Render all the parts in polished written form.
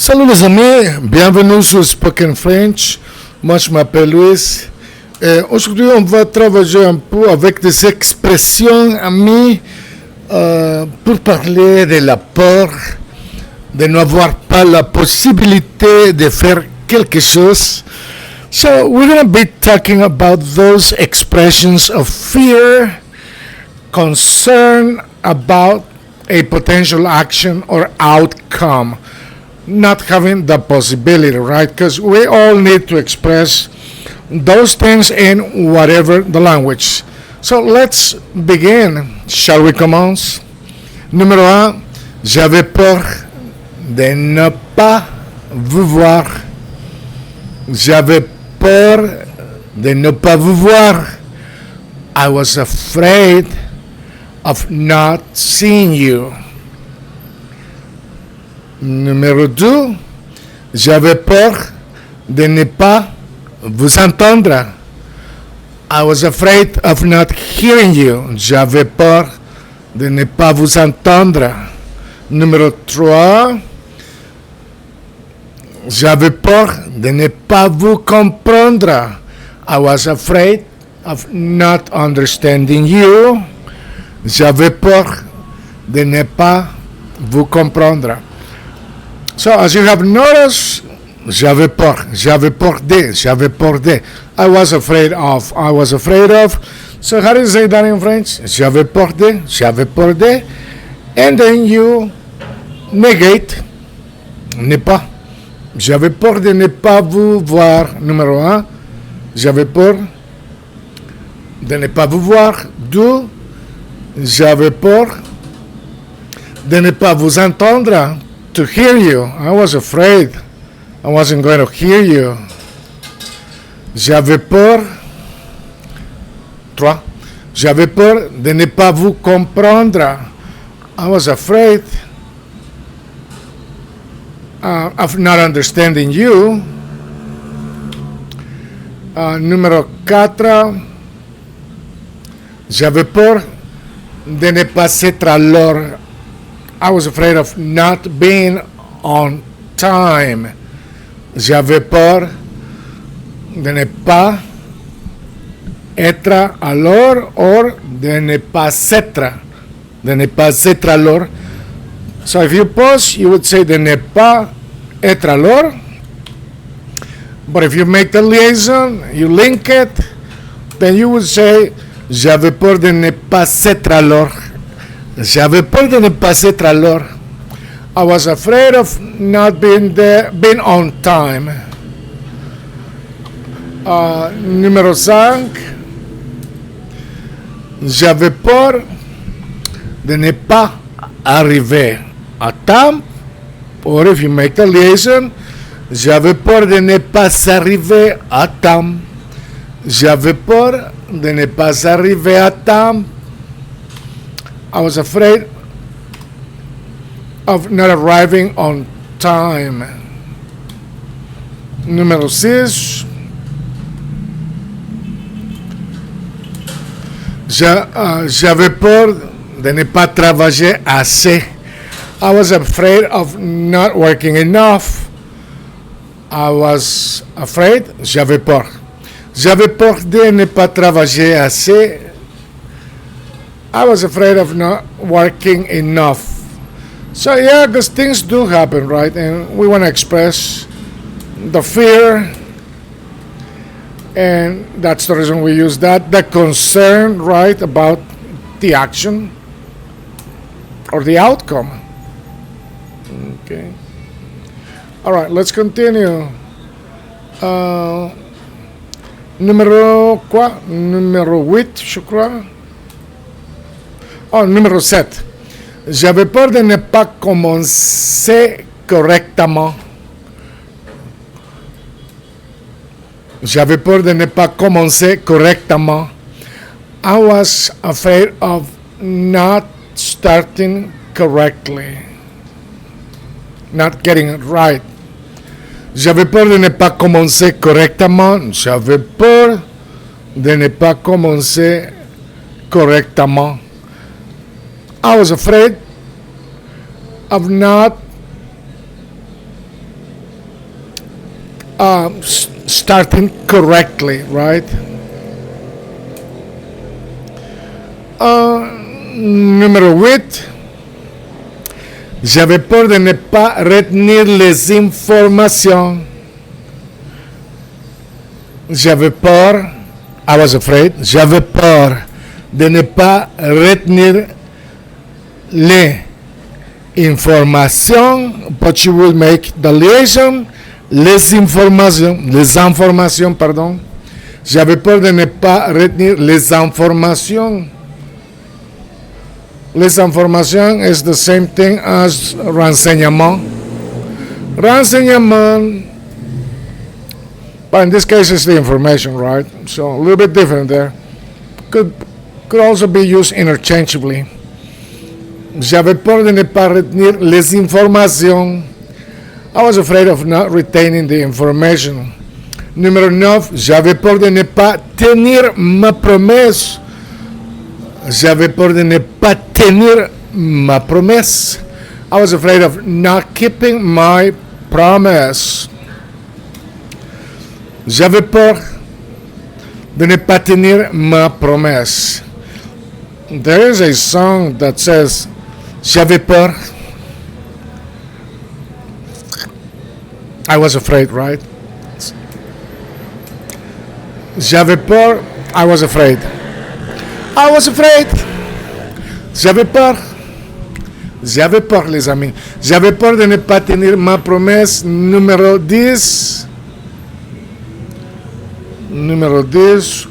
Salut les amis, bienvenue sur Spoken French. Moi je m'appelle Luis. Aujourd'hui on va travailler un peu avec des expressions amis pour parler de la peur de n'avoir pas la possibilité de faire quelque chose. So we're going to be talking about those expressions of fear, concern about a potential action or outcome, not having the possibility, right? Because we all need to express those things in whatever the language. So let's begin. Shall we commence? Numéro 1, j'avais peur de ne pas vous voir. J'avais peur de ne pas vous voir. I was afraid of not seeing you. Numéro 2, j'avais peur de ne pas vous entendre. I was afraid of not hearing you. J'avais peur de ne pas vous entendre. Numéro 3, j'avais peur de ne pas vous comprendre. I was afraid of not understanding you. J'avais peur de ne pas vous comprendre. So as you have noticed, j'avais peur de. I was afraid of. So how do you say that in French? J'avais peur de. And then you negate, ne pas. J'avais peur de ne pas vous voir, numéro 1. J'avais peur de ne pas vous voir. 2. J'avais peur de ne pas vous entendre. To hear you. I was afraid I wasn't going to hear you. J'avais peur. 3. J'avais peur de ne pas vous comprendre. I was afraid of not understanding you. Numéro 4. J'avais peur de ne pas être à l'heure. I was afraid of not being on time. J'avais peur de ne pas être à l'heure or de ne pas être à l'heure. So if you pause, you would say de ne pas être à l'heure. But if you make the liaison, you link it, then you would say j'avais peur de ne pas être à l'heure. J'avais peur de ne pas être à l'heure. I was afraid of not being on time. Numéro 5. J'avais peur de ne pas arriver à temps. Or if you make the liaison, j'avais peur de ne pas arriver à temps. J'avais peur de ne pas arriver à temps. I was afraid of not arriving on time. Numéro 6. J'avais peur de ne pas travailler assez. I was afraid of not working enough. I was afraid, j'avais peur. J'avais peur de ne pas travailler assez. I was afraid of not working enough. So yeah, because things do happen, right? And we want to express the fear. And that's the reason we use that. The concern, right, about the action or the outcome. Okay. All right, let's continue. Numéro quoi? Numéro 8, je crois. Oh, numéro 7. J'avais peur de ne pas commencer correctement. J'avais peur de ne pas commencer correctement. I was afraid of not starting correctly. Not getting it right. J'avais peur de ne pas commencer correctement. J'avais peur de ne pas commencer correctement. I was afraid of not starting correctly, right? Numéro 8. J'avais peur de ne pas retenir les informations. J'avais peur, I was afraid, j'avais peur de ne pas retenir les informations, but you will make the liaison, les informations, pardon. J'avais peur de ne pas retenir les informations. Les informations is the same thing as renseignement. Renseignement, but in this case it's the information, right? So a little bit different there. Could also be used interchangeably. J'avais peur de ne pas retenir les informations. I was afraid of not retaining the information. Numéro 9, j'avais peur de ne pas tenir ma promesse. J'avais peur de ne pas tenir ma promesse. I was afraid of not keeping my promise. J'avais peur de ne pas tenir ma promesse. There is a song that says, j'avais peur. I was afraid, right? J'avais peur. I was afraid. I was afraid. J'avais peur. J'avais peur, les amis. J'avais peur de ne pas tenir ma promesse. Numéro 10. Numéro 10.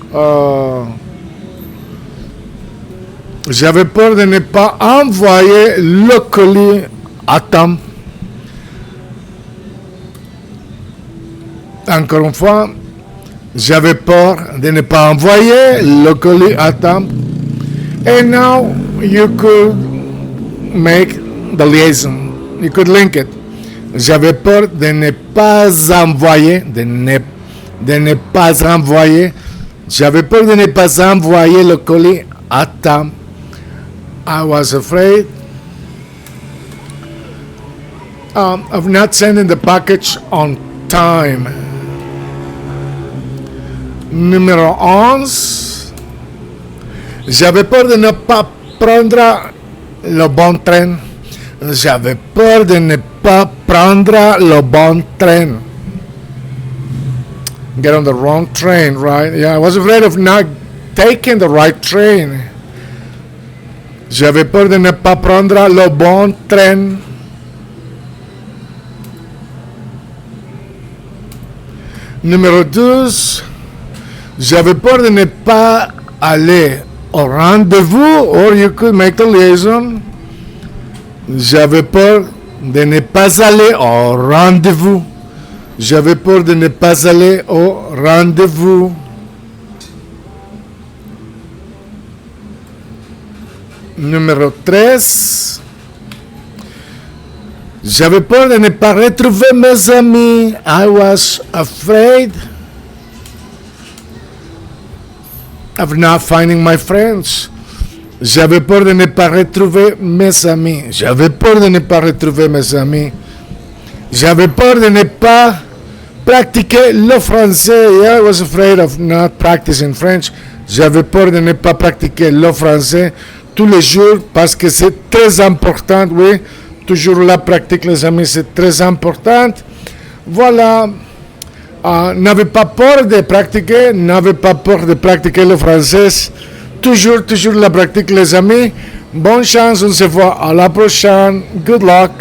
J'avais peur de ne pas envoyer le colis à temps. Encore une fois, j'avais peur de ne pas envoyer le colis à temps. And now you could make the liaison. You could link it. J'avais peur de ne pas envoyer, de ne pas envoyer. J'avais peur de ne pas envoyer le colis à temps. I was afraid of not sending the package on time. Numéro 11. J'avais peur de ne pas prendre le bon train. J'avais peur de ne pas prendre le bon train. Get on the wrong train, right? Yeah, I was afraid of not taking the right train. J'avais peur de ne pas prendre le bon train. Numéro 12. J'avais peur de ne pas aller au rendez-vous, or you could make the liaison. J'avais peur de ne pas aller au rendez-vous. J'avais peur de ne pas aller au rendez-vous. Numéro 13. J'avais peur de ne pas retrouver mes amis. I was afraid of not finding my friends. J'avais peur de ne pas retrouver mes amis. J'avais peur de ne pas retrouver mes amis. J'avais peur de ne pas pratiquer le français. Yeah, I was afraid of not practicing French. J'avais peur de ne pas pratiquer le français tous les jours parce que c'est très important. Oui, toujours la pratique, les amis, c'est très important. Voilà. N'avez pas peur de pratiquer, n'avez pas peur de pratiquer le français. Toujours la pratique, les amis. Bonne chance, on se voit à la prochaine. Good luck.